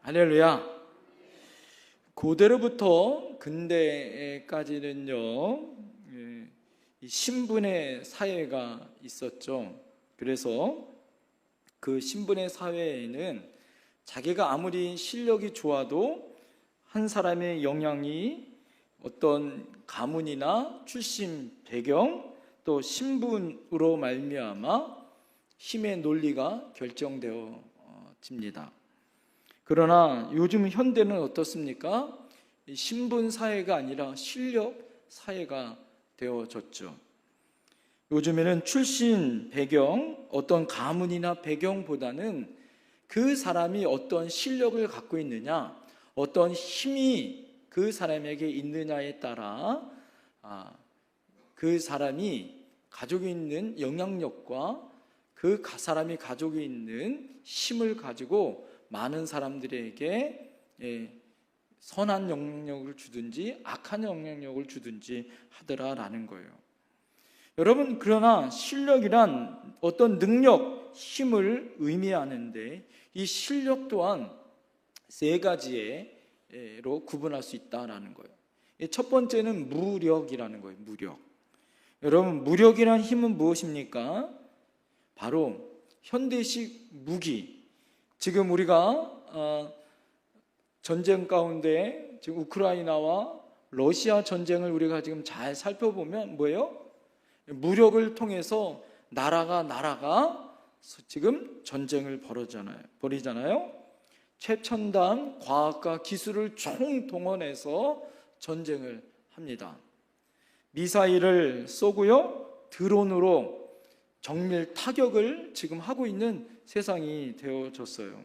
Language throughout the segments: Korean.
할렐루야. 고대로부터 근대까지는요, 이 신분의 사회가 있었죠. 그래서 그 신분의 사회에는 자기가 아무리 실력이 좋아도 한 사람의 영향이 어떤 가문이나 출신 배경 또 신분으로 말미암아 힘의 논리가 결정되어집니다. 그러나 요즘 현대는 어떻습니까? 신분 사회가 아니라 실력 사회가 되어졌죠. 요즘에는 출신 배경, 어떤 가문이나 배경보다는 그 사람이 어떤 실력을 갖고 있느냐, 어떤 힘이 그 사람에게 있느냐에 따라 그 사람이 가지고 있는 영향력과 그 사람이 가지고 있는 힘을 가지고 많은 사람들에게 선한 영향력을 주든지 악한 영향력을 주든지 하더라라는 거예요. 여러분, 그러나 실력이란 어떤 능력, 힘을 의미하는데 이 실력 또한 세 가지로 구분할 수 있다라는 거예요. 첫 번째는 무력이라는 거예요. 무력. 여러분, 무력이란 힘은 무엇입니까? 바로 현대식 무기. 지금 우리가 전쟁 가운데 지금 우크라이나와 러시아 전쟁을 우리가 지금 잘 살펴보면 뭐예요? 무력을 통해서 나라가 지금 전쟁을 벌이잖아요. 최첨단 과학과 기술을 총동원해서 전쟁을 합니다. 미사일을 쏘고요, 드론으로 정밀 타격을 지금 하고 있는 세상이 되어졌어요.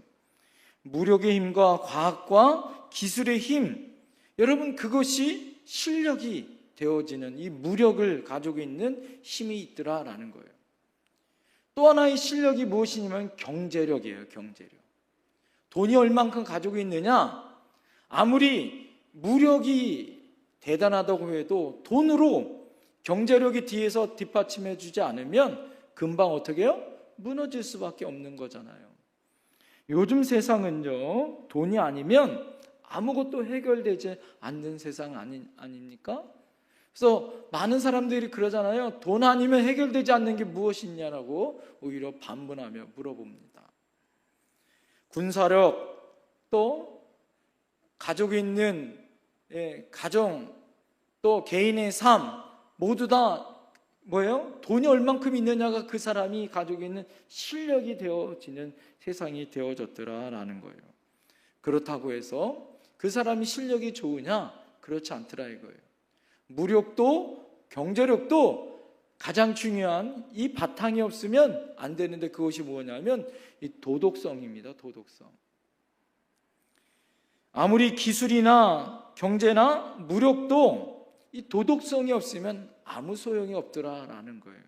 무력의 힘과 과학과 기술의 힘, 여러분, 그것이 실력이 되어지는 이 무력을 가지고 있는 힘이 있더라라는 거예요. 또 하나의 실력이 무엇이냐면 경제력이에요. 경제력. 돈이 얼만큼 가지고 있느냐, 아무리 무력이 대단하다고 해도 돈으로 경제력이 뒤에서 뒷받침해 주지 않으면 금방 어떻게 해요? 무너질 수밖에 없는 거잖아요. 요즘 세상은요, 돈이 아니면 아무것도 해결되지 않는 세상 아닙니까? 그래서 많은 사람들이 그러잖아요. 돈 아니면 해결되지 않는 게 무엇이냐라고 오히려 반문하며 물어봅니다. 군사력, 또 가지고 있는 가정, 또 개인의 삶, 모두 다 뭐예요? 돈이 얼만큼 있느냐가 그 사람이 가지고 있는 실력이 되어지는 세상이 되어졌더라라는 거예요. 그렇다고 해서 그 사람이 실력이 좋으냐? 그렇지 않더라 이거예요. 무력도 경제력도 가장 중요한 이 바탕이 없으면 안 되는데 그것이 뭐냐면 이 도덕성입니다. 도덕성. 아무리 기술이나 경제나 무력도 이 도덕성이 없으면 아무 소용이 없더라라는 거예요.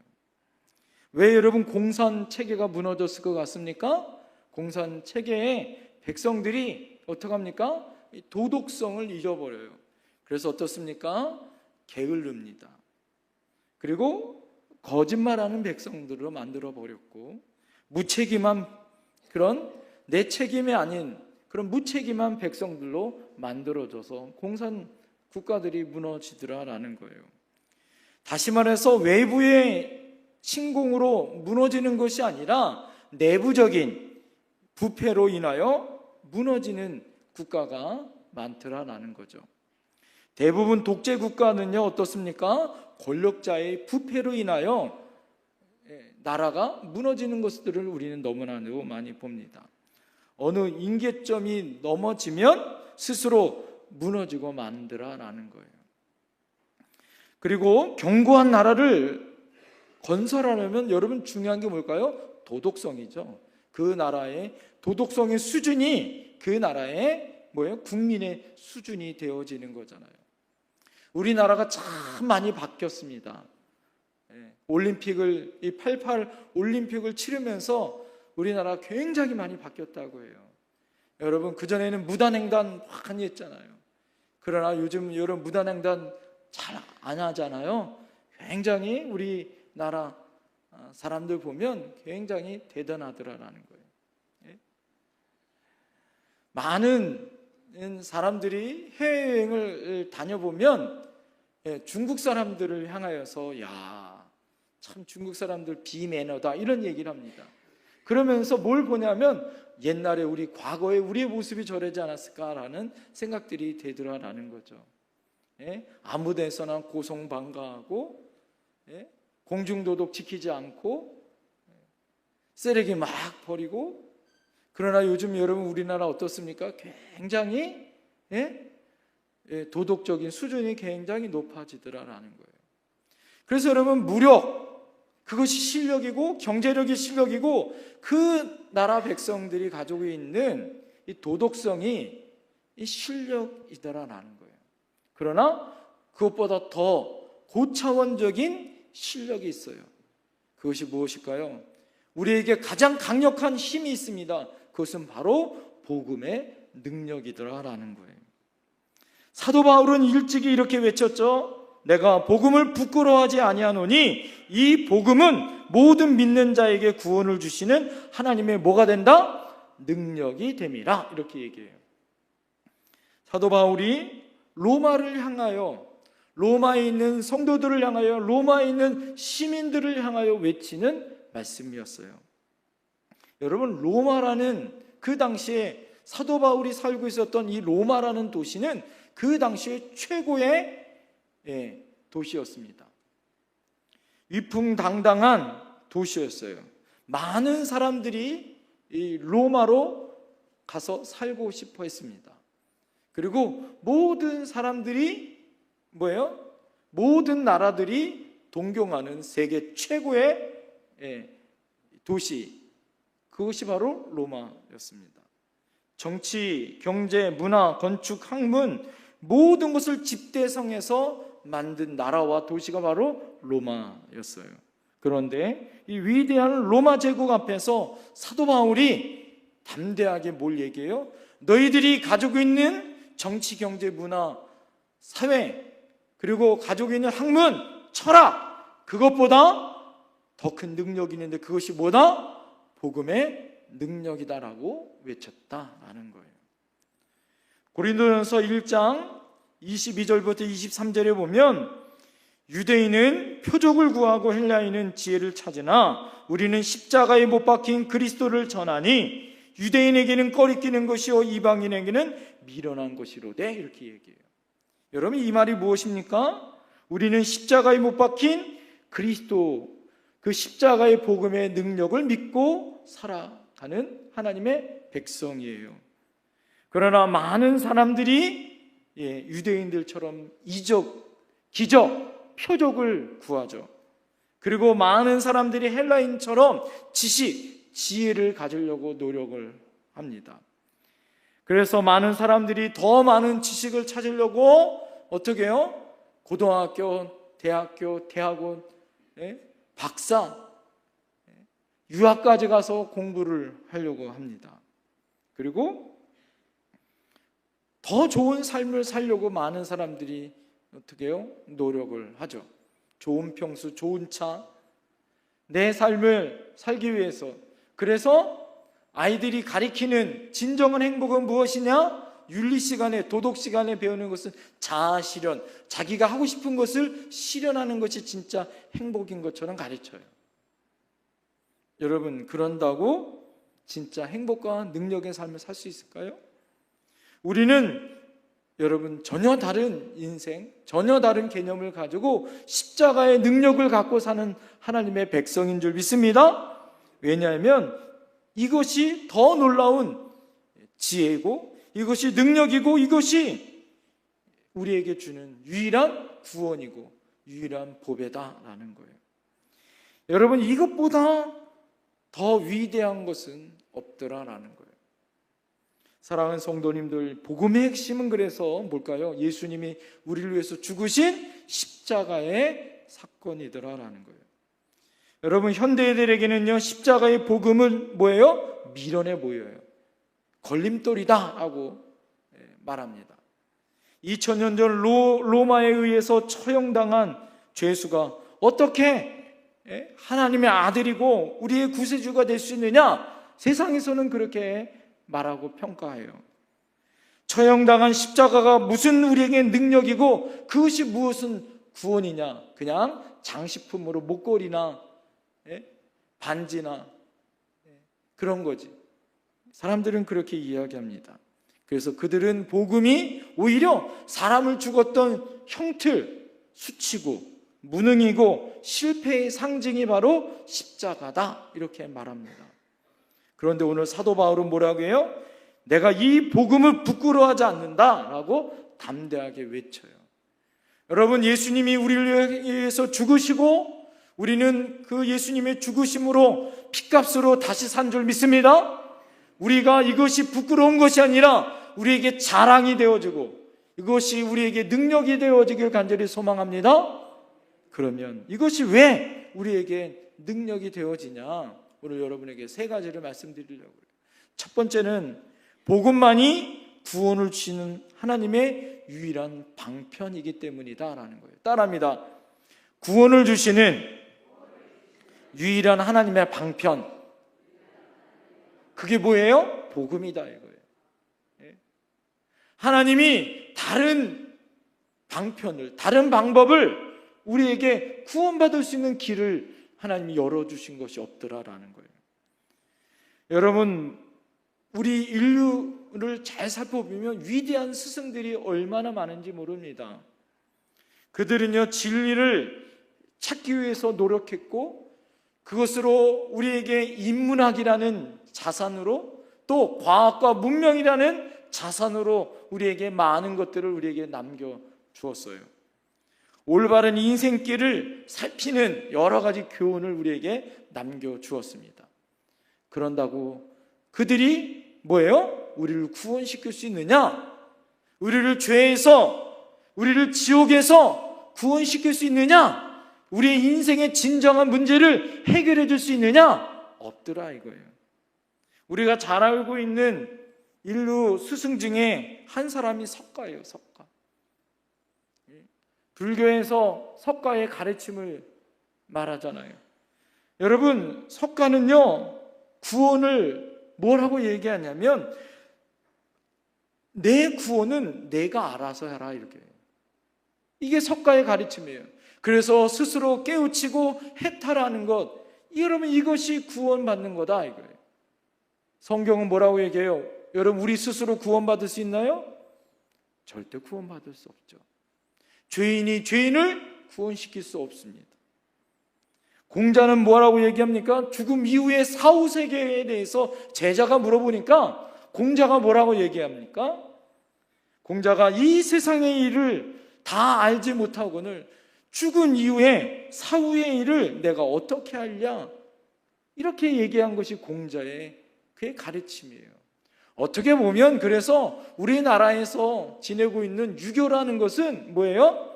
왜 여러분 공산 체계가 무너졌을 것 같습니까? 공산 체계에 백성들이 어떡합니까? 이 도덕성을 잃어버려요. 그래서 어떻습니까? 게을릅니다. 그리고 거짓말하는 백성들로 만들어버렸고, 무책임한 그런 내 책임이 아닌 그런 무책임한 백성들로 만들어져서 공산 국가들이 무너지더라라는 거예요. 다시 말해서 외부의 침공으로 무너지는 것이 아니라 내부적인 부패로 인하여 무너지는 국가가 많더라라는 거죠. 대부분 독재 국가는요, 어떻습니까? 권력자의 부패로 인하여 나라가 무너지는 것들을 우리는 너무나도 많이 봅니다. 어느 임계점이 넘어지면 스스로 무너지고 만들어라는 거예요. 그리고 견고한 나라를 건설하려면 여러분 중요한 게 뭘까요? 도덕성이죠. 그 나라의 도덕성의 수준이 그 나라의 국민의 수준이 되어지는 거잖아요. 우리나라가 참 많이 바뀌었습니다. 올림픽을, 이 88 올림픽을 치르면서 우리나라가 굉장히 많이 바뀌었다고 해요. 여러분, 그전에는 무단횡단 많이 했잖아요. 그러나 요즘 여러분 무단횡단 잘 안 하잖아요. 굉장히 우리나라 사람들 보면 굉장히 대단하더라라는 거예요. 많은 사람들이 해외여행을 다녀보면 중국 사람들을 향하여서 야, 참 중국 사람들 비매너다 이런 얘기를 합니다. 그러면서 뭘 보냐면 옛날에 우리 과거에 우리의 모습이 저러지 않았을까라는 생각들이 되더라라는 거죠. 아무 데서나 고성방가하고 공중도덕 지키지 않고 쓰레기 막 버리고, 그러나 요즘 여러분 우리나라 어떻습니까? 굉장히 도덕적인 수준이 굉장히 높아지더라라는 거예요. 그래서 여러분 무력, 그것이 실력이고 경제력이 실력이고 그 나라 백성들이 가지고 있는 이 도덕성이 이 실력이더라라는 거예요. 그러나 그것보다 더 고차원적인 실력이 있어요. 그것이 무엇일까요? 우리에게 가장 강력한 힘이 있습니다. 그것은 바로 복음의 능력이더라라는 거예요. 사도 바울은 일찍이 이렇게 외쳤죠. 내가 복음을 부끄러워하지 아니하노니 이 복음은 모든 믿는 자에게 구원을 주시는 하나님의 뭐가 된다? 능력이 됨이라. 이렇게 얘기해요. 사도 바울이 로마를 향하여, 로마에 있는 성도들을 향하여, 로마에 있는 시민들을 향하여 외치는 말씀이었어요. 여러분, 로마라는 그 당시에 사도 바울이 살고 있었던 이 로마라는 도시는 그 당시에 최고의 도시였습니다. 위풍당당한 도시였어요. 많은 사람들이 이 로마로 가서 살고 싶어 했습니다. 그리고 모든 사람들이 뭐예요? 모든 나라들이 동경하는 세계 최고의 도시, 그것이 바로 로마였습니다. 정치, 경제, 문화, 건축, 학문 모든 것을 집대성해서 만든 나라와 도시가 바로 로마였어요. 그런데 이 위대한 로마 제국 앞에서 사도 바울이 담대하게 뭘 얘기해요? 너희들이 가지고 있는 정치, 경제, 문화, 사회, 그리고 가지고 있는 학문, 철학, 그것보다 더 큰 능력이 있는데 그것이 뭐다? 복음의 능력이다라고 외쳤다라는 거예요. 고린도전서 1장 22절부터 23절에 보면 유대인은 표적을 구하고 헬라인은 지혜를 찾으나 우리는 십자가에 못 박힌 그리스도를 전하니 유대인에게는 꺼리끼는 것이요 이방인에게는 미련한 것이로되, 이렇게 얘기해요. 여러분, 이 말이 무엇입니까? 우리는 십자가에 못 박힌 그리스도, 그 십자가의 복음의 능력을 믿고 살아가는 하나님의 백성이에요. 그러나 많은 사람들이 유대인들처럼 이적, 기적, 표적을 구하죠. 그리고 많은 사람들이 헬라인처럼 지식, 지혜를 가지려고 노력을 합니다. 그래서 많은 사람들이 더 많은 지식을 찾으려고 어떻게 해요? 고등학교, 대학교, 대학원, 박사, 유학까지 가서 공부를 하려고 합니다. 그리고 더 좋은 삶을 살려고 많은 사람들이 어떻게 해요? 노력을 하죠. 좋은 평수, 좋은 차, 내 삶을 살기 위해서. 그래서 아이들이 가리키는 진정한 행복은 무엇이냐? 윤리 시간에, 도덕 시간에 배우는 것은 자아 실현, 자기가 하고 싶은 것을 실현하는 것이 진짜 행복인 것처럼 가르쳐요. 여러분, 그런다고 진짜 행복과 능력의 삶을 살 수 있을까요? 우리는 여러분 전혀 다른 인생, 전혀 다른 개념을 가지고 십자가의 능력을 갖고 사는 하나님의 백성인 줄 믿습니다. 왜냐하면 이것이 더 놀라운 지혜이고 이것이 능력이고 이것이 우리에게 주는 유일한 구원이고 유일한 보배다라는 거예요. 여러분, 이것보다 더 위대한 것은 없더라라는 거예요. 사랑하는 성도님들, 복음의 핵심은 그래서 뭘까요? 예수님이 우리를 위해서 죽으신 십자가의 사건이더라라는 거예요. 여러분, 현대인들에게는요, 십자가의 복음은 뭐예요? 미련해 보여요. 걸림돌이다 하고 말합니다. 2000년 전 로마에 의해서 처형당한 죄수가 어떻게 하나님의 아들이고 우리의 구세주가 될 수 있느냐? 세상에서는 그렇게 말하고 평가해요. 처형당한 십자가가 무슨 우리에게 능력이고 그것이 무엇은 구원이냐? 그냥 장식품으로 목걸이나 반지나 그런 거지. 사람들은 그렇게 이야기합니다. 그래서 그들은 복음이 오히려 사람을 죽었던 형틀, 수치고 무능이고 실패의 상징이 바로 십자가다 이렇게 말합니다. 그런데 오늘 사도 바울은 뭐라고 해요? 내가 이 복음을 부끄러워하지 않는다라고 담대하게 외쳐요. 여러분, 예수님이 우리를 위해서 죽으시고 우리는 그 예수님의 죽으심으로 핏값으로 다시 산 줄 믿습니다. 우리가 이것이 부끄러운 것이 아니라 우리에게 자랑이 되어지고 이것이 우리에게 능력이 되어지길 간절히 소망합니다. 그러면 이것이 왜 우리에게 능력이 되어지냐? 오늘 여러분에게 세 가지를 말씀드리려고 해요. 첫 번째는 복음만이 구원을 주시는 하나님의 유일한 방편이기 때문이다라는 거예요. 따라합니다. 구원을 주시는 유일한 하나님의 방편. 그게 뭐예요? 복음이다 이거예요. 하나님이 다른 방편을, 다른 방법을 우리에게 구원받을 수 있는 길을 하나님이 열어주신 것이 없더라라는 거예요. 여러분, 우리 인류를 잘 살펴보면 위대한 스승들이 얼마나 많은지 모릅니다. 그들은요, 진리를 찾기 위해서 노력했고 그것으로 우리에게 인문학이라는 자산으로 또 과학과 문명이라는 자산으로 우리에게 많은 것들을 우리에게 남겨주었어요. 올바른 인생길을 살피는 여러 가지 교훈을 우리에게 남겨주었습니다. 그런다고 그들이 뭐예요? 우리를 구원시킬 수 있느냐? 우리를 죄에서, 우리를 지옥에서 구원시킬 수 있느냐? 우리의 인생의 진정한 문제를 해결해 줄 수 있느냐? 없더라 이거예요. 우리가 잘 알고 있는 인류 스승 중에 한 사람이 석가예요. 석가. 불교에서 석가의 가르침을 말하잖아요. 여러분, 석가는요, 구원을 뭐라고 얘기하냐면 내 구원은 내가 알아서 해라 이렇게. 이게 석가의 가르침이에요. 그래서 스스로 깨우치고 해탈하는 것, 여러분 이것이 구원받는 거다 이거예요. 성경은 뭐라고 얘기해요? 여러분, 우리 스스로 구원받을 수 있나요? 절대 구원받을 수 없죠. 죄인이 죄인을 구원시킬 수 없습니다. 공자는 뭐라고 얘기합니까? 죽음 이후의 사후세계에 대해서 제자가 물어보니까 공자가 뭐라고 얘기합니까? 공자가 이 세상의 일을 다 알지 못하고는 죽은 이후에 사후의 일을 내가 어떻게 알랴? 이렇게 얘기한 것이 공자의 그의 가르침이에요. 어떻게 보면 그래서 우리나라에서 지내고 있는 유교라는 것은 뭐예요?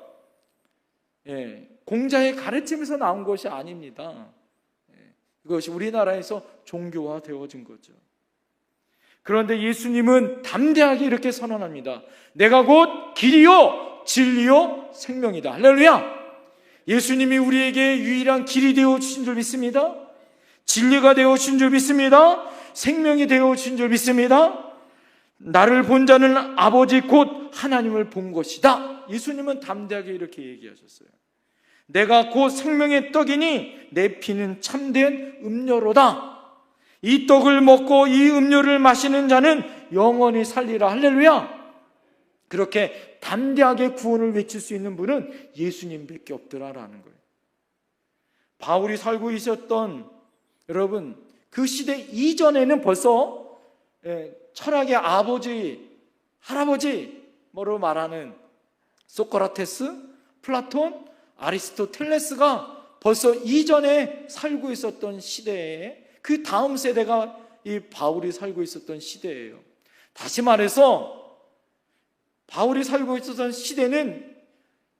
공자의 가르침에서 나온 것이 아닙니다. 이것이 우리나라에서 종교화되어진 거죠. 그런데 예수님은 담대하게 이렇게 선언합니다. 내가 곧 길이요 진리요 생명이다. 할렐루야. 예수님이 우리에게 유일한 길이 되어주신 줄 믿습니다. 진리가 되어주신 줄 믿습니다. 생명이 되어주신 줄 믿습니다. 나를 본 자는 아버지 곧 하나님을 본 것이다. 예수님은 담대하게 이렇게 얘기하셨어요. 내가 곧 생명의 떡이니 내 피는 참된 음료로다. 이 떡을 먹고 이 음료를 마시는 자는 영원히 살리라. 할렐루야. 그렇게 담대하게 구원을 외칠 수 있는 분은 예수님밖에 없더라라는 거예요. 바울이 살고 있었던, 여러분, 그 시대 이전에는 벌써 철학의 아버지, 할아버지 뭐로 말하는 소크라테스, 플라톤, 아리스토텔레스가 벌써 이전에 살고 있었던 시대에 그 다음 세대가 이 바울이 살고 있었던 시대예요. 다시 말해서 바울이 살고 있었던 시대는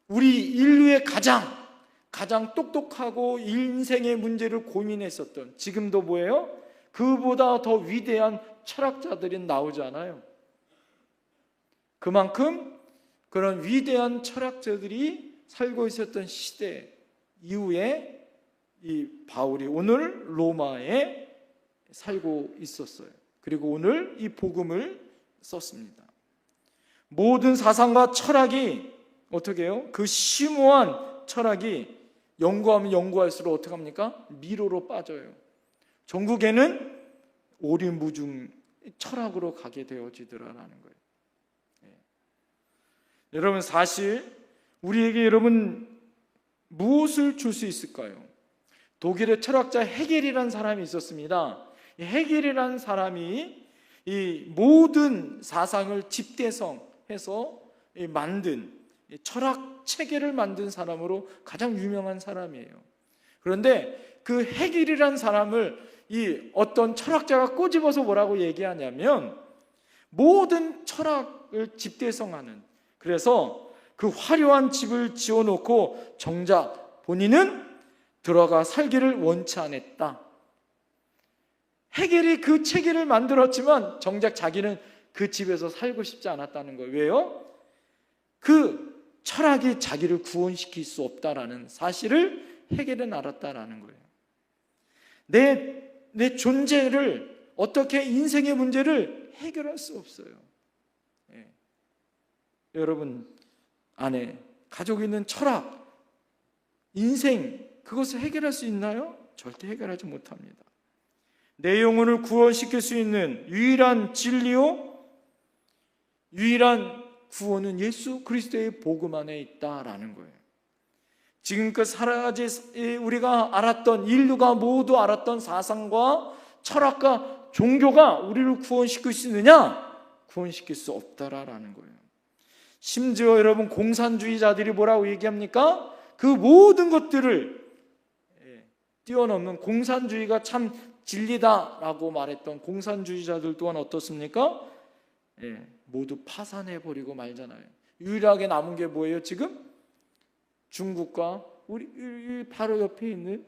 우리 인류의 가장 똑똑하고 인생의 문제를 고민했었던, 지금도 뭐예요? 그보다 더 위대한 철학자들이 나오지 않아요. 그만큼 그런 위대한 철학자들이 살고 있었던 시대 이후에 이 바울이 오늘 로마에 살고 있었어요. 그리고 오늘 이 복음을 썼습니다. 모든 사상과 철학이 어떻게 해요? 그 심오한 철학이 연구하면 연구할수록 어떻게 합니까? 미로로 빠져요. 전국에는 오리무중 철학으로 가게 되어지더라라는 거예요. 여러분, 사실 우리에게 여러분 무엇을 줄 수 있을까요? 독일의 철학자 헤겔이라는 사람이 있었습니다. 헤겔이라는 사람이 이 모든 사상을 집대성해서 만든 철학 체계를 만든 사람으로 가장 유명한 사람이에요. 그런데 그 헤겔이라는 사람을 이 어떤 철학자가 꼬집어서 뭐라고 얘기하냐면 모든 철학을 집대성하는, 그래서 그 화려한 집을 지어놓고 정작 본인은 들어가 살기를 원치 않았다. 헤겔이 그 체계를 만들었지만 정작 자기는 그 집에서 살고 싶지 않았다는 거예요. 왜요? 그 철학이 자기를 구원시킬 수 없다라는 사실을 헤겔은 알았다라는 거예요. 내 존재를, 어떻게 인생의 문제를 해결할 수 없어요. 여러분 안에 가지고 있는 철학, 인생, 그것을 해결할 수 있나요? 절대 해결하지 못합니다. 내 영혼을 구원시킬 수 있는 유일한 진리요, 유일한 구원은 예수 그리스도의 복음 안에 있다라는 거예요. 지금껏 우리가 알았던, 인류가 모두 알았던 사상과 철학과 종교가 우리를 구원시킬 수 있느냐? 구원시킬 수 없다라는 거예요. 심지어 여러분, 공산주의자들이 뭐라고 얘기합니까? 그 모든 것들을 뛰어넘는, 공산주의가 참 진리다라고 말했던 공산주의자들 또한 어떻습니까? 모두 파산해버리고 말잖아요. 유일하게 남은 게 뭐예요 지금? 중국과 우리 바로 옆에 있는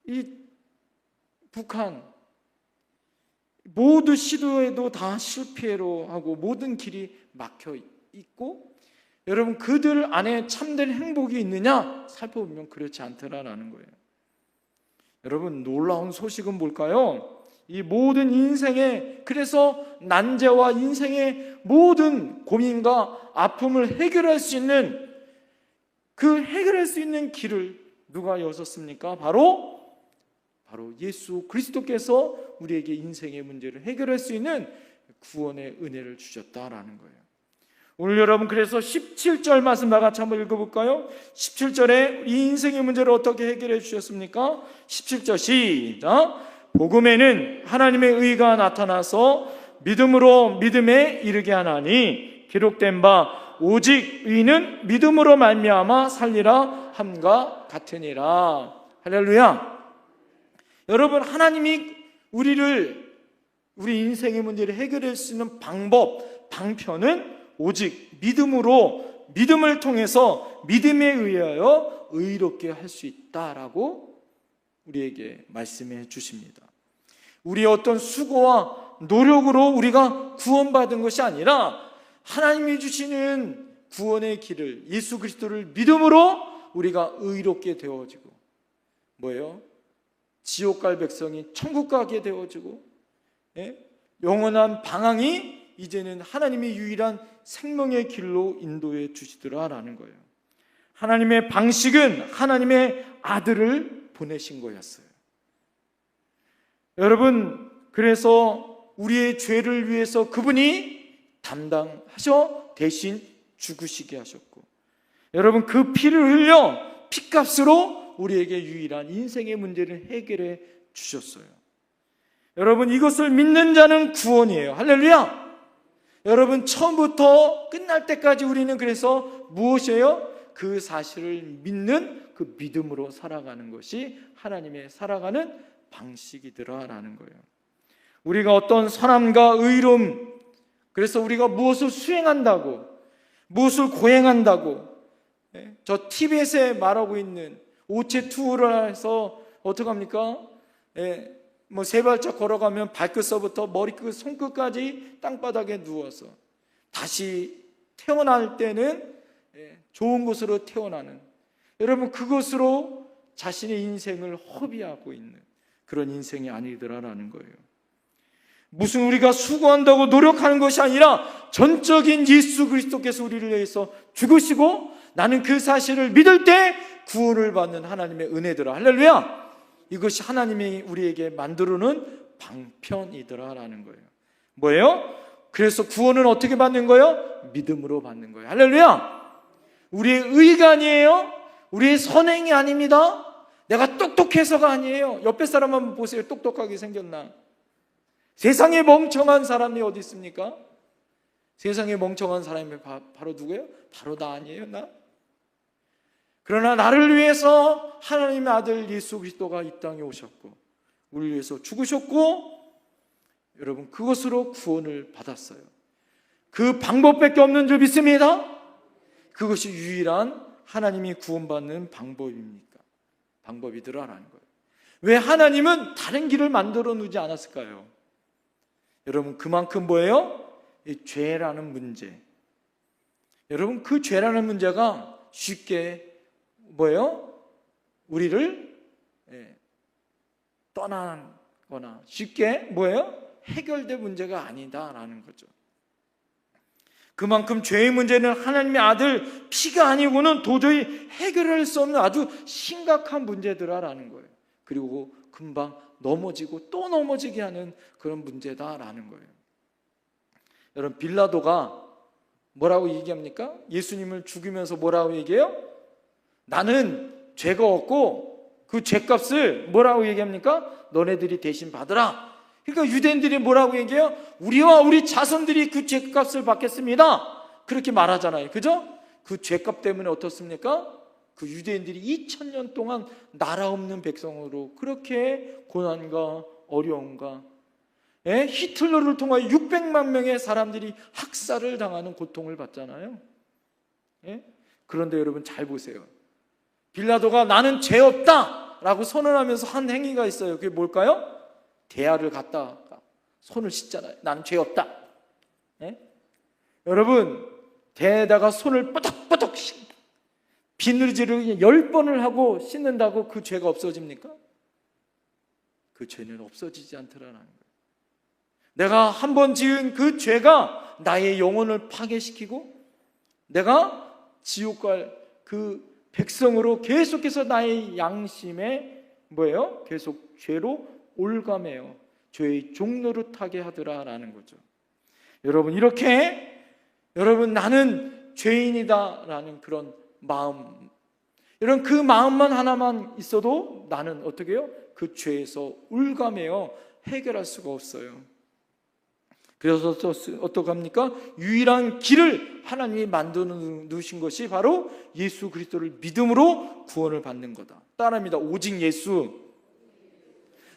이 북한, 모두 시도에도 다 실패로 하고 모든 길이 막혀 있고, 여러분 그들 안에 참된 행복이 있느냐? 살펴보면 그렇지 않더라라는 거예요. 여러분, 놀라운 소식은 뭘까요? 이 모든 인생의, 그래서 난제와 인생의 모든 고민과 아픔을 해결할 수 있는, 그 해결할 수 있는 길을 누가 여셨습니까? 바로 예수 그리스도께서 우리에게 인생의 문제를 해결할 수 있는 구원의 은혜를 주셨다라는 거예요. 오늘 여러분, 그래서 17절 말씀 다 같이 한번 읽어볼까요? 17절에 이 인생의 문제를 어떻게 해결해 주셨습니까? 17절 시작. 복음에는 하나님의 의가 나타나서 믿음으로 믿음에 이르게 하나니 기록된 바 오직 의는 믿음으로 말미암아 살리라 함과 같으니라. 할렐루야. 여러분, 하나님이 우리 인생의 문제를 해결할 수 있는 방법, 방편은 오직 믿음으로, 믿음을 통해서 믿음에 의하여 의롭게 할 수 있다라고 우리에게 말씀해 주십니다. 우리의 어떤 수고와 노력으로 우리가 구원받은 것이 아니라 하나님이 주시는 구원의 길을, 예수 그리스도를 믿음으로 우리가 의롭게 되어지고, 뭐예요? 지옥 갈 백성이 천국 가게 되어지고, 영원한 방황이 이제는 하나님의 유일한 생명의 길로 인도해 주시더라라는 거예요. 하나님의 방식은 하나님의 아들을 보내신 거였어요. 여러분, 그래서 우리의 죄를 위해서 그분이 담당하셔 대신 죽으시게 하셨고, 여러분 그 피를 흘려 피값으로 우리에게 유일한 인생의 문제를 해결해 주셨어요. 여러분, 이것을 믿는 자는 구원이에요. 할렐루야. 여러분, 처음부터 끝날 때까지 우리는 그래서 무엇이에요? 그 사실을 믿는 그 믿음으로 살아가는 것이 하나님의 살아가는 방식이더라라는 거예요. 우리가 어떤 선함과 의로움, 그래서 우리가 무엇을 수행한다고, 무엇을 고행한다고, 저 티벳에 말하고 있는 오체 투어를 해서 어떻게 합니까? 뭐 세 발짝 걸어가면 발끝서부터 머리끝, 손끝까지 땅바닥에 누워서 다시 태어날 때는 좋은 곳으로 태어나는, 여러분 그것으로 자신의 인생을 허비하고 있는 그런 인생이 아니더라라는 거예요. 무슨 우리가 수고한다고 노력하는 것이 아니라 전적인 예수 그리스도께서 우리를 위해서 죽으시고 나는 그 사실을 믿을 때 구원을 받는 하나님의 은혜더라. 할렐루야. 이것이 하나님이 우리에게 만들어놓은 방편이더라 라는 거예요. 뭐예요? 그래서 구원은 어떻게 받는 거예요? 믿음으로 받는 거예요. 할렐루야. 우리의 의가 아니에요. 우리의 선행이 아닙니다. 내가 똑똑해서가 아니에요. 옆에 사람 한번 보세요. 똑똑하게 생겼나? 세상에 멍청한 사람이 어디 있습니까? 세상에 멍청한 사람이 바로 누구예요? 바로 나 아니에요, 나? 그러나 나를 위해서 하나님의 아들 예수 그리스도가 이 땅에 오셨고 우리를 위해서 죽으셨고 여러분 그것으로 구원을 받았어요. 그 방법밖에 없는 줄 믿습니다. 그것이 유일한 하나님이 구원받는 방법입니까? 방법이더라라는 거예요. 왜 하나님은 다른 길을 만들어 놓지 않았을까요? 여러분 그만큼 뭐예요? 이 죄라는 문제. 여러분 그 죄라는 문제가 쉽게 뭐예요? 우리를 떠나거나 쉽게 뭐예요? 해결될 문제가 아니다라는 거죠. 그만큼 죄의 문제는 하나님의 아들 피가 아니고는 도저히 해결할 수 없는 아주 심각한 문제더라라는 거예요. 그리고 금방 넘어지고 또 넘어지게 하는 그런 문제다라는 거예요. 여러분 빌라도가 뭐라고 얘기합니까? 예수님을 죽이면서 뭐라고 얘기해요? 나는 죄가 없고 그 죄값을 뭐라고 얘기합니까? 너네들이 대신 받으라. 그러니까 유대인들이 뭐라고 얘기해요? 우리와 우리 자손들이 그 죄값을 받겠습니다. 그렇게 말하잖아요. 그죠? 그 죄값 때문에 어떻습니까? 그 유대인들이 2000년 동안 나라 없는 백성으로 그렇게 고난과 어려움과 히틀러를 통하여 600만 명의 사람들이 학살을 당하는 고통을 받잖아요. 그런데 여러분 잘 보세요. 빌라도가 나는 죄 없다 라고 선언하면서 한 행위가 있어요. 그게 뭘까요? 대야를 갖다가 손을 씻잖아요. 나는 죄 없다. 여러분 대에다가 손을 뽀덕뽀덕 비늘질을 10번을 하고 씻는다고 그 죄가 없어집니까? 그 죄는 없어지지 않더라는 거예요. 내가 한 번 지은 그 죄가 나의 영혼을 파괴시키고 내가 지옥 갈 그 백성으로 계속해서 나의 양심에 뭐예요? 계속 죄로 올가매요. 죄의 종노릇하게 하더라라는 거죠. 여러분 이렇게 여러분 나는 죄인이다라는 그런 마음, 이런 그 마음만 하나만 있어도 나는 어떻게 해요? 그 죄에서 올가매요. 해결할 수가 없어요. 그래서 어떻게 합니까? 유일한 길을 하나님이 만들어 놓으신 것이 바로 예수 그리스도를 믿음으로 구원을 받는 거다. 따라합니다. 오직 예수.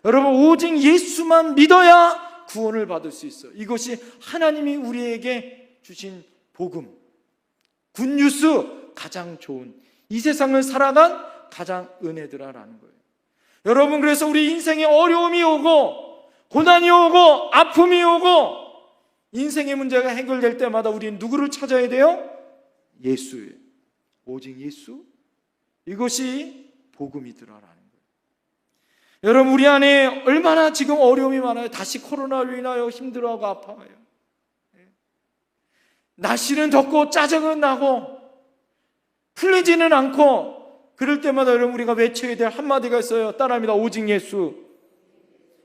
여러분 오직 예수만 믿어야 구원을 받을 수 있어요. 이것이 하나님이 우리에게 주신 복음, 굿뉴스, 가장 좋은 이 세상을 살아간 가장 은혜더라라는 거예요. 여러분 그래서 우리 인생에 어려움이 오고 고난이 오고 아픔이 오고 인생의 문제가 해결될 때마다 우리는 누구를 찾아야 돼요? 예수예요. 오직 예수. 이것이 복음이더라라는 거예요. 여러분 우리 안에 얼마나 지금 어려움이 많아요. 다시 코로나로 인하여 힘들어하고 아파요. 날씨는 덥고 짜증은 나고 풀리지는 않고 그럴 때마다 여러분 우리가 외쳐야 될 한마디가 있어요. 따라합니다. 오직 예수.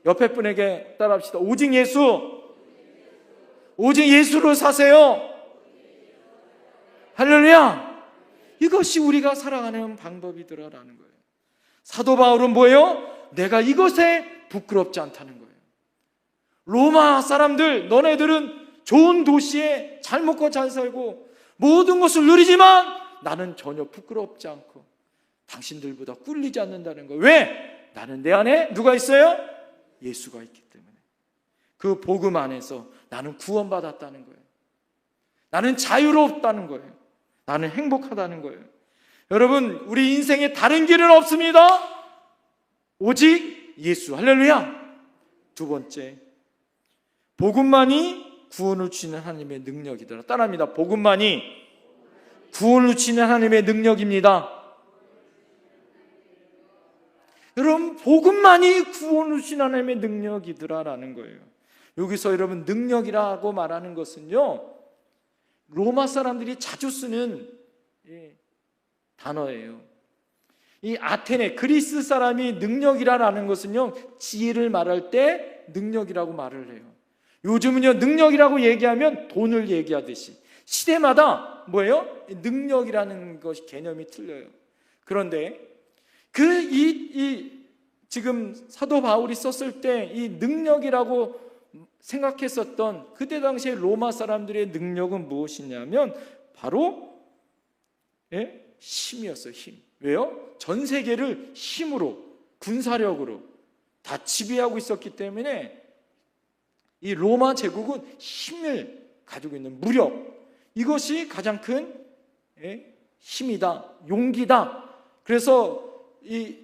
옆에 분에게 따라합시다. 오직 예수. 오직 예수로 사세요. 할렐루야. 이것이 우리가 살아가는 방법이더라라는 거예요. 사도 바울은 뭐예요? 내가 이것에 부끄럽지 않다는 거예요. 로마 사람들 너네들은 좋은 도시에 잘 먹고 잘 살고 모든 것을 누리지만 나는 전혀 부끄럽지 않고 당신들보다 꿀리지 않는다는 거예요. 왜? 나는 내 안에 누가 있어요? 예수가 있기 때문에. 그 복음 안에서 나는 구원받았다는 거예요. 나는 자유롭다는 거예요. 나는 행복하다는 거예요. 여러분 우리 인생에 다른 길은 없습니다. 오직 예수. 할렐루야. 두 번째, 복음만이 구원을 주시는 하나님의 능력이더라. 따라합니다. 복음만이 구원을 주시는 하나님의 능력입니다. 여러분 복음만이 구원을 주시는 하나님의 능력이더라라는 거예요. 여기서 여러분 능력이라고 말하는 것은요, 로마 사람들이 자주 쓰는 단어예요. 이 아테네 그리스 사람이 능력이라는 것은요, 지혜를 말할 때 능력이라고 말을 해요. 요즘은요, 능력이라고 얘기하면 돈을 얘기하듯이 시대마다 뭐예요? 능력이라는 것이 개념이 틀려요. 그런데 지금 사도 바울이 썼을 때 이 능력이라고 생각했었던 그때 당시에 로마 사람들의 능력은 무엇이냐면 바로 힘이었어요. 힘. 왜요? 전 세계를 힘으로, 군사력으로 다 지배하고 있었기 때문에 이 로마 제국은 힘을 가지고 있는 무력, 이것이 가장 큰 힘이다, 용기다. 그래서 이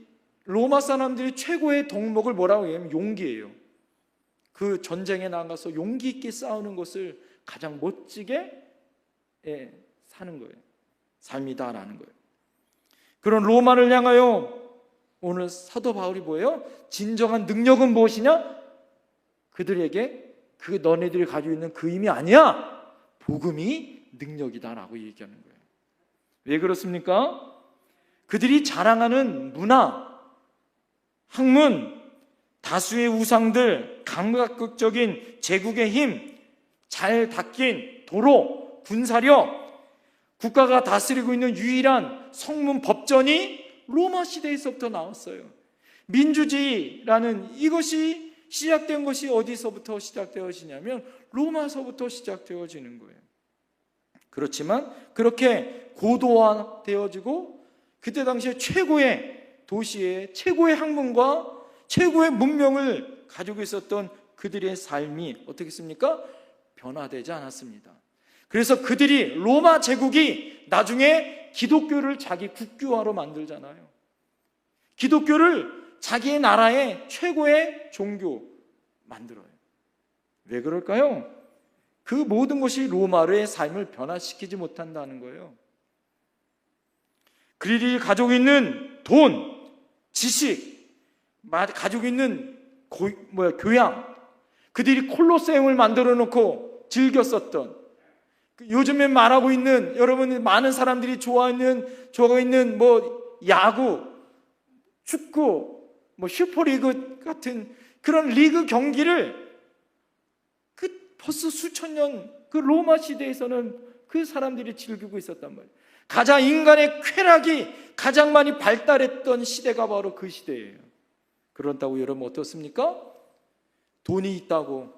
로마 사람들이 최고의 덕목을 뭐라고 얘기하면 용기예요. 그 전쟁에 나가서 용기 있게 싸우는 것을 가장 멋지게 사는 거예요. 삶이다라는 거예요. 그런 로마를 향하여 오늘 사도 바울이 뭐예요? 진정한 능력은 무엇이냐? 그들에게 너네들이 가지고 있는 그 힘이 아니야, 복음이 능력이다라고 얘기하는 거예요. 왜 그렇습니까? 그들이 자랑하는 문화, 학문, 다수의 우상들, 감각적인 제국의 힘, 잘 닦인 도로, 군사력, 국가가 다스리고 있는 유일한 성문 법전이 로마 시대에서부터 나왔어요. 민주주의라는 이것이 시작된 것이 어디서부터 시작되어지냐면 로마서부터 시작되어지는 거예요. 그렇지만 그렇게 고도화되어지고 그때 당시에 최고의 도시에 최고의 학문과 최고의 문명을 가지고 있었던 그들의 삶이 어떻게 했습니까? 변화되지 않았습니다. 그래서 그들이 로마 제국이 나중에 기독교를 자기 국교화로 만들잖아요. 기독교를 자기의 나라의 최고의 종교 만들어요. 왜 그럴까요? 그 모든 것이 로마의 삶을 변화시키지 못한다는 거예요. 그들이 가지고 있는 돈, 지식, 가지고 있는 교양, 그들이 콜로세움을 만들어 놓고 즐겼었던, 요즘에 말하고 있는, 여러분 많은 사람들이 좋아하고 있는 야구, 축구, 슈퍼리그 같은 그런 리그 경기를 벌써 수천 년 그 로마 시대에서는 그 사람들이 즐기고 있었단 말이에요. 가장 인간의 쾌락이 가장 많이 발달했던 시대가 바로 그 시대예요. 그렇다고 여러분 어떻습니까? 돈이 있다고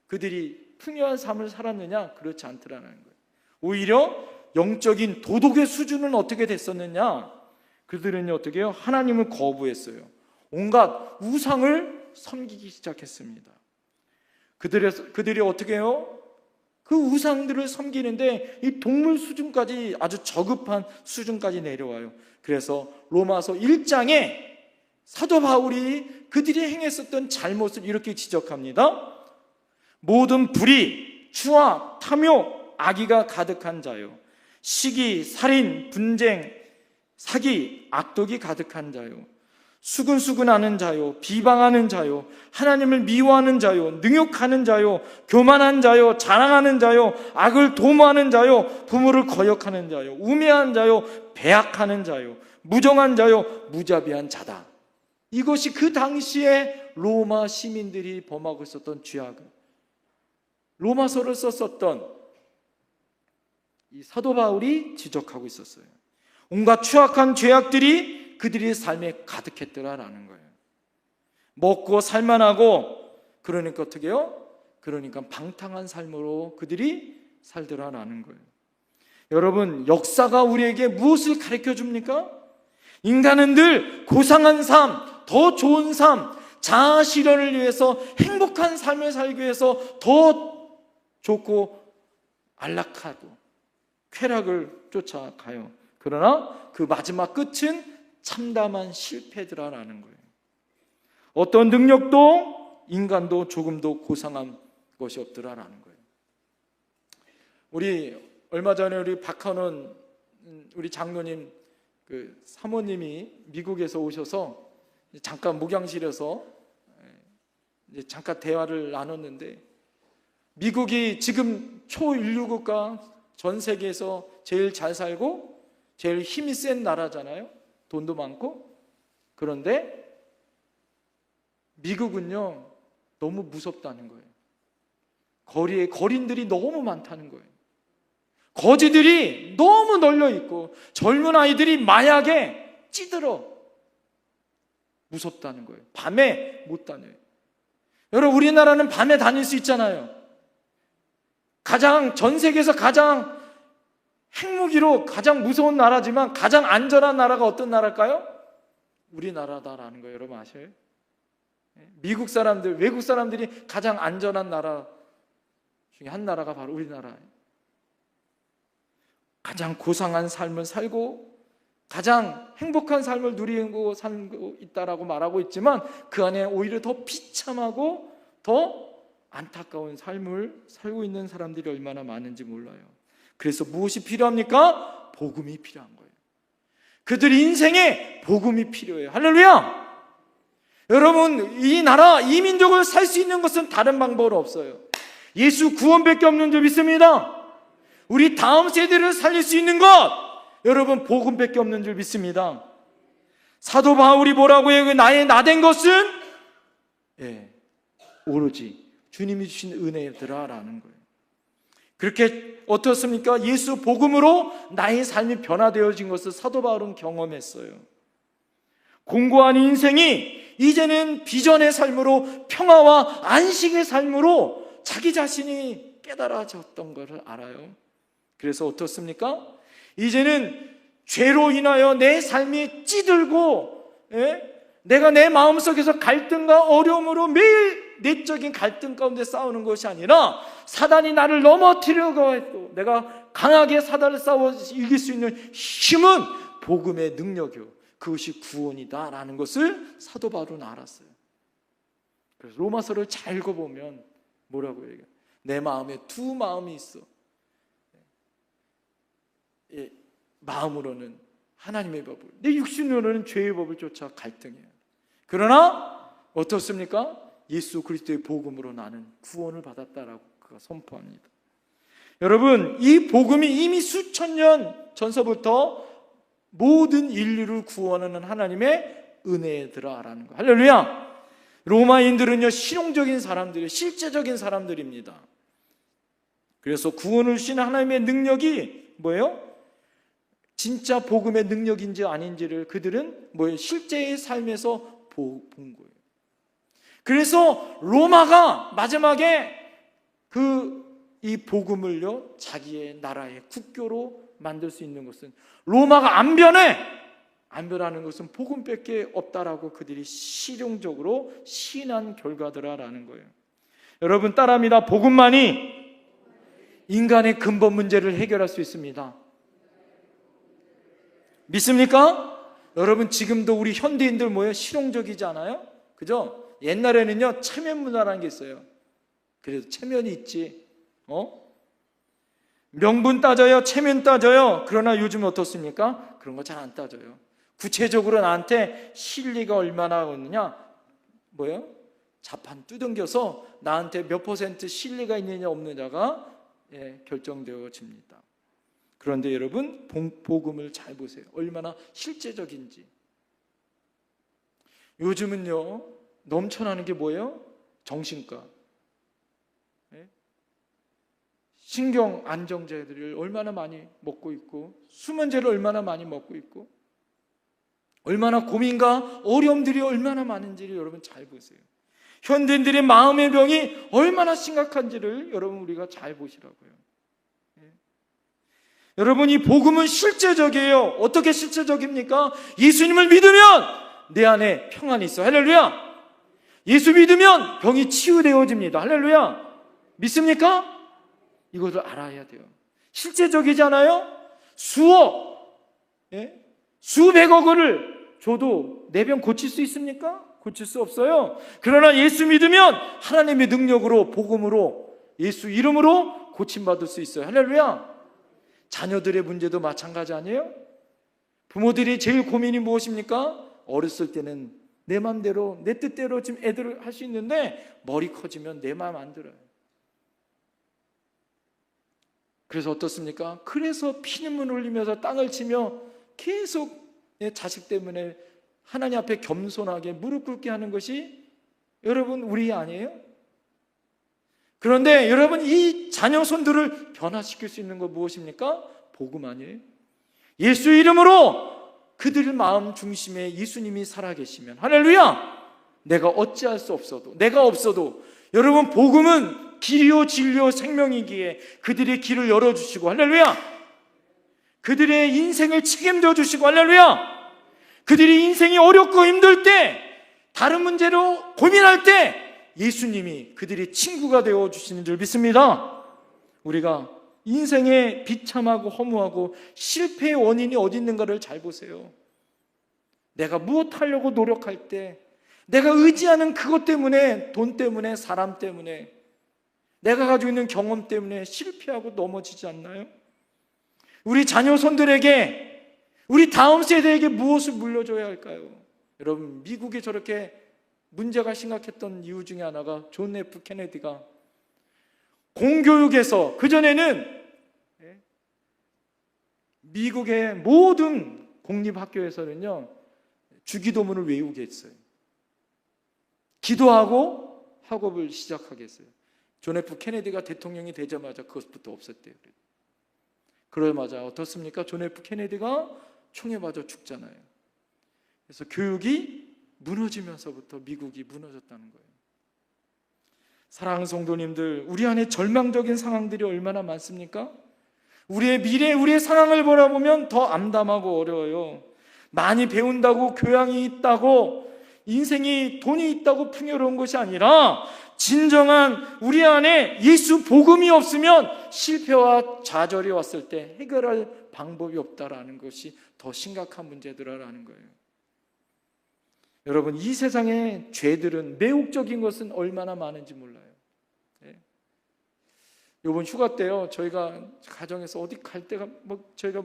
그들이 풍요한 삶을 살았느냐? 그렇지 않더라는 거예요. 오히려 영적인 도덕의 수준은 어떻게 됐었느냐? 그들은 어떻게 해요? 하나님을 거부했어요. 온갖 우상을 섬기기 시작했습니다. 그들이 어떻게 해요? 그 우상들을 섬기는데 이 동물 수준까지, 아주 저급한 수준까지 내려와요. 그래서 로마서 1장에 사도 바울이 그들이 행했었던 잘못을 이렇게 지적합니다. 모든 불의, 추악, 탐욕, 악의가 가득한 자요, 시기, 살인, 분쟁, 사기, 악독이 가득한 자요, 수근수근하는 자요, 비방하는 자요, 하나님을 미워하는 자요, 능욕하는 자요, 교만한 자요, 자랑하는 자요, 악을 도모하는 자요, 부모를 거역하는 자요, 우매한 자요, 배악하는 자요, 무정한 자요, 무자비한 자다. 이것이 그 당시에 로마 시민들이 범하고 있었던 죄악을, 로마서를 썼었던 이 사도 바울이 지적하고 있었어요. 온갖 추악한 죄악들이 그들의 삶에 가득했더라라는 거예요. 먹고 살만하고, 그러니까 어떻게 해요? 그러니까 방탕한 삶으로 그들이 살더라라는 거예요. 여러분, 역사가 우리에게 무엇을 가르쳐 줍니까? 인간은 늘 고상한 삶, 더 좋은 삶, 자아 실현을 위해서 행복한 삶을 살기 위해서 더 좋고 안락하고 쾌락을 쫓아가요. 그러나 그 마지막 끝은 참담한 실패더라라는 거예요. 어떤 능력도 인간도 조금도 고상한 것이 없더라라는 거예요. 우리 얼마 전에 우리 박한원 우리 장로님 그 사모님이 미국에서 오셔서 잠깐 목양실에서 잠깐 대화를 나눴는데 미국이 지금 초인류 국가, 전 세계에서 제일 잘 살고 제일 힘이 센 나라잖아요. 돈도 많고. 그런데 미국은요, 너무 무섭다는 거예요. 거리에 거린들이 너무 많다는 거예요. 거지들이 너무 널려 있고 젊은 아이들이 마약에 찌들어 무섭다는 거예요. 밤에 못 다녀요. 여러분, 우리나라는 밤에 다닐 수 있잖아요. 전 세계에서 가장 핵무기로 가장 무서운 나라지만 가장 안전한 나라가 어떤 나라일까요? 우리나라다라는 거예요. 여러분 아셔요? 미국 사람들, 외국 사람들이 가장 안전한 나라 중에 한 나라가 바로 우리나라예요. 가장 고상한 삶을 살고 가장 행복한 삶을 누리고 살고 있다라고 말하고 있지만 그 안에 오히려 더 비참하고 더 안타까운 삶을 살고 있는 사람들이 얼마나 많은지 몰라요. 그래서 무엇이 필요합니까? 복음이 필요한 거예요. 그들 인생에 복음이 필요해요. 할렐루야! 여러분, 이 나라, 이 민족을 살 수 있는 것은 다른 방법은 없어요. 예수 구원밖에 없는 줄 믿습니다. 우리 다음 세대를 살릴 수 있는 것, 여러분 복음밖에 없는 줄 믿습니다. 사도 바울이 뭐라고 해요? 나의 나된 것은 오로지 주님이 주신 은혜더라라는 거예요. 그렇게 어떻습니까? 예수 복음으로 나의 삶이 변화되어진 것을 사도 바울은 경험했어요. 공고한 인생이 이제는 비전의 삶으로, 평화와 안식의 삶으로 자기 자신이 깨달아졌던 것을 알아요. 그래서 어떻습니까? 이제는 죄로 인하여 내 삶이 찌들고, 내가 내 마음속에서 갈등과 어려움으로 매일 내적인 갈등 가운데 싸우는 것이 아니라 사단이 나를 넘어뜨리려고 해도 내가 강하게 사단을 싸워 이길 수 있는 힘은 복음의 능력이요, 그것이 구원이다라는 것을 사도 바울은 알았어요. 그래서 로마서를 잘 읽어보면 뭐라고 얘기해요? 내 마음에 두 마음이 있어. 마음으로는 하나님의 법을, 내 육신으로는 죄의 법을 쫓아 갈등해요. 그러나 어떻습니까? 예수 그리스도의 복음으로 나는 구원을 받았다라고 그가 선포합니다. 여러분, 이 복음이 이미 수천 년 전서부터 모든 인류를 구원하는 하나님의 은혜더라라는 거. 할렐루야! 로마인들은요, 실용적인 사람들이에요. 실제적인 사람들입니다. 그래서 구원을 주신 하나님의 능력이 뭐예요? 진짜 복음의 능력인지 아닌지를 그들은 뭐예요? 실제의 삶에서 본 거예요. 그래서 로마가 마지막에 이 복음을요, 자기의 나라의 국교로 만들 수 있는 것은, 로마가 안 변하는 것은 복음밖에 없다라고 그들이 실용적으로 시인한 결과더라라는 거예요. 여러분 따라합니다. 복음만이 인간의 근본 문제를 해결할 수 있습니다. 믿습니까? 여러분, 지금도 우리 현대인들 뭐예요? 실용적이지 않아요? 그죠? 옛날에는요, 체면 문화라는 게 있어요. 그래도 체면이 있지. 명분 따져요, 체면 따져요. 그러나 요즘 어떻습니까? 그런 거 잘 안 따져요. 구체적으로 나한테 실리가 얼마나 있느냐, 뭐예요? 자판 두들겨서 나한테 몇 % 실리가 있느냐 없느냐가 결정되어집니다. 그런데 여러분, 복음을 잘 보세요. 얼마나 실제적인지. 요즘은요, 넘쳐나는 게 뭐예요? 정신과, 신경 안정제들을 얼마나 많이 먹고 있고, 수면제를 얼마나 많이 먹고 있고, 얼마나 고민과 어려움들이 얼마나 많은지를 여러분 잘 보세요. 현대인들의 마음의 병이 얼마나 심각한지를 여러분 우리가 잘 보시라고요. 여러분, 이 복음은 실제적이에요. 어떻게 실제적입니까? 예수님을 믿으면 내 안에 평안이 있어. 할렐루야! 예수 믿으면 병이 치유되어집니다. 할렐루야! 믿습니까? 이것을 알아야 돼요. 실제적이잖아요? 수백억을 줘도 내 병 고칠 수 있습니까? 고칠 수 없어요. 그러나 예수 믿으면 하나님의 능력으로, 복음으로, 예수 이름으로 고침받을 수 있어요. 할렐루야! 자녀들의 문제도 마찬가지 아니에요? 부모들이 제일 고민이 무엇입니까? 어렸을 때는 내 맘대로, 내 뜻대로 지금 애들을 할 수 있는데 머리 커지면 내 마음 안 들어요. 그래서 어떻습니까? 그래서 피눈물 흘리면서 땅을 치며 계속 자식 때문에 하나님 앞에 겸손하게 무릎 꿇게 하는 것이 여러분 우리 아니에요? 그런데 여러분 이 자녀 손들을 변화시킬 수 있는 것 무엇입니까? 복음 아니에요? 예수 이름으로 그들 마음 중심에 예수님이 살아계시면 할렐루야! 내가 어찌할 수 없어도 내가 없어도 여러분 복음은 길이요 진리요 생명이기에 그들의 길을 열어주시고 할렐루야! 그들의 인생을 책임져 주시고 할렐루야! 그들이 인생이 어렵고 힘들 때 다른 문제로 고민할 때 예수님이 그들의 친구가 되어 주시는 줄 믿습니다. 우리가 인생에 비참하고 허무하고 실패의 원인이 어디 있는가를 잘 보세요. 내가 무엇 하려고 노력할 때 내가 의지하는 그것 때문에 돈 때문에 사람 때문에 내가 가지고 있는 경험 때문에 실패하고 넘어지지 않나요? 우리 자녀손들에게 우리 다음 세대에게 무엇을 물려줘야 할까요? 여러분 미국에 저렇게 문제가 심각했던 이유 중에 하나가 존 F 케네디가 공교육에서 그전에는 미국의 모든 공립학교에서는요 주기도문을 외우게 했어요. 기도하고 학업을 시작하게 했어요. 존 F 케네디가 대통령이 되자마자 그것부터 없었대요. 그러자마자 어떻습니까? 존 F 케네디가 총에 맞아 죽잖아요. 그래서 교육이 무너지면서부터 미국이 무너졌다는 거예요. 사랑하는 성도님들, 우리 안에 절망적인 상황들이 얼마나 많습니까? 우리의 미래, 우리의 상황을 바라보면 더 암담하고 어려워요. 많이 배운다고 교양이 있다고 인생이 돈이 있다고 풍요로운 것이 아니라 진정한 우리 안에 예수 복음이 없으면 실패와 좌절이 왔을 때 해결할 방법이 없다라는 것이 더 심각한 문제들이라는 거예요. 여러분 이 세상의 죄들은 매혹적인 것은 얼마나 많은지 몰라요. 이번 휴가 때요 저희가 가정에서 어디 갈 때가 저희가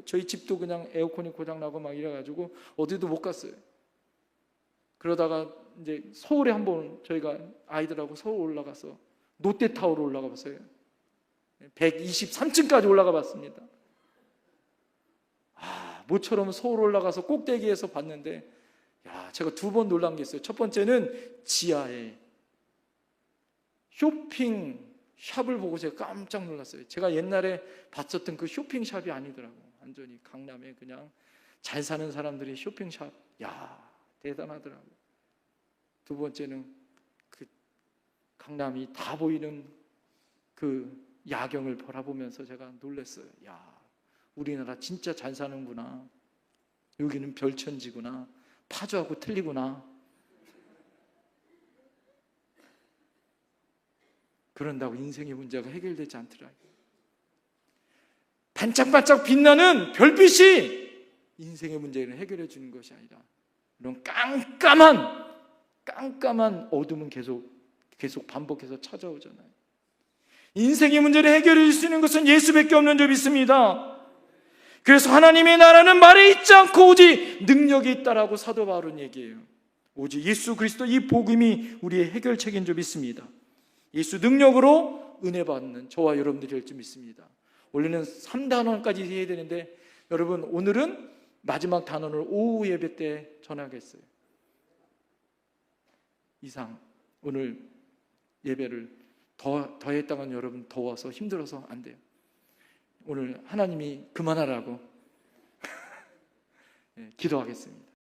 저희 집도 그냥 에어컨이 고장나고 막 이래가지고 어디도 못 갔어요. 그러다가 이제 서울에 한번 저희가 아이들하고 서울 올라가서 롯데타워로 올라가 봤어요. 123층까지 올라가 봤습니다. 모처럼 서울 올라가서 꼭대기에서 봤는데 제가 두 번 놀란 게 있어요. 첫 번째는 지하에 쇼핑 샵을 보고 제가 깜짝 놀랐어요. 제가 옛날에 봤었던 그 쇼핑샵이 아니더라고요. 완전히 강남에 그냥 잘 사는 사람들이 쇼핑샵. 대단하더라고요. 두 번째는 그 강남이 다 보이는 그 야경을 바라보면서 제가 놀랐어요. 우리나라 진짜 잘 사는구나. 여기는 별천지구나. 파주하고 틀리구나. 그런다고 인생의 문제가 해결되지 않더라고요. 반짝반짝 빛나는 별빛이 인생의 문제를 해결해 주는 것이 아니라 이런 깜깜한 어둠은 계속 반복해서 찾아오잖아요. 인생의 문제를 해결해 줄 수 있는 것은 예수밖에 없는 줄 믿습니다. 그래서 하나님의 나라는 말에 있지 않고 오직 능력이 있다라고 사도 바울은 얘기해요. 오직 예수 그리스도 이 복음이 우리의 해결책인 줄 믿습니다. 예수 능력으로 은혜 받는 저와 여러분들이 될 줄 믿습니다. 원래는 3단원까지 해야 되는데 여러분 오늘은 마지막 단원을 오후 예배 때 전하겠어요. 이상 오늘 예배를 더 했다간 여러분 더워서 힘들어서 안 돼요. 오늘 하나님이 그만하라고 기도하겠습니다.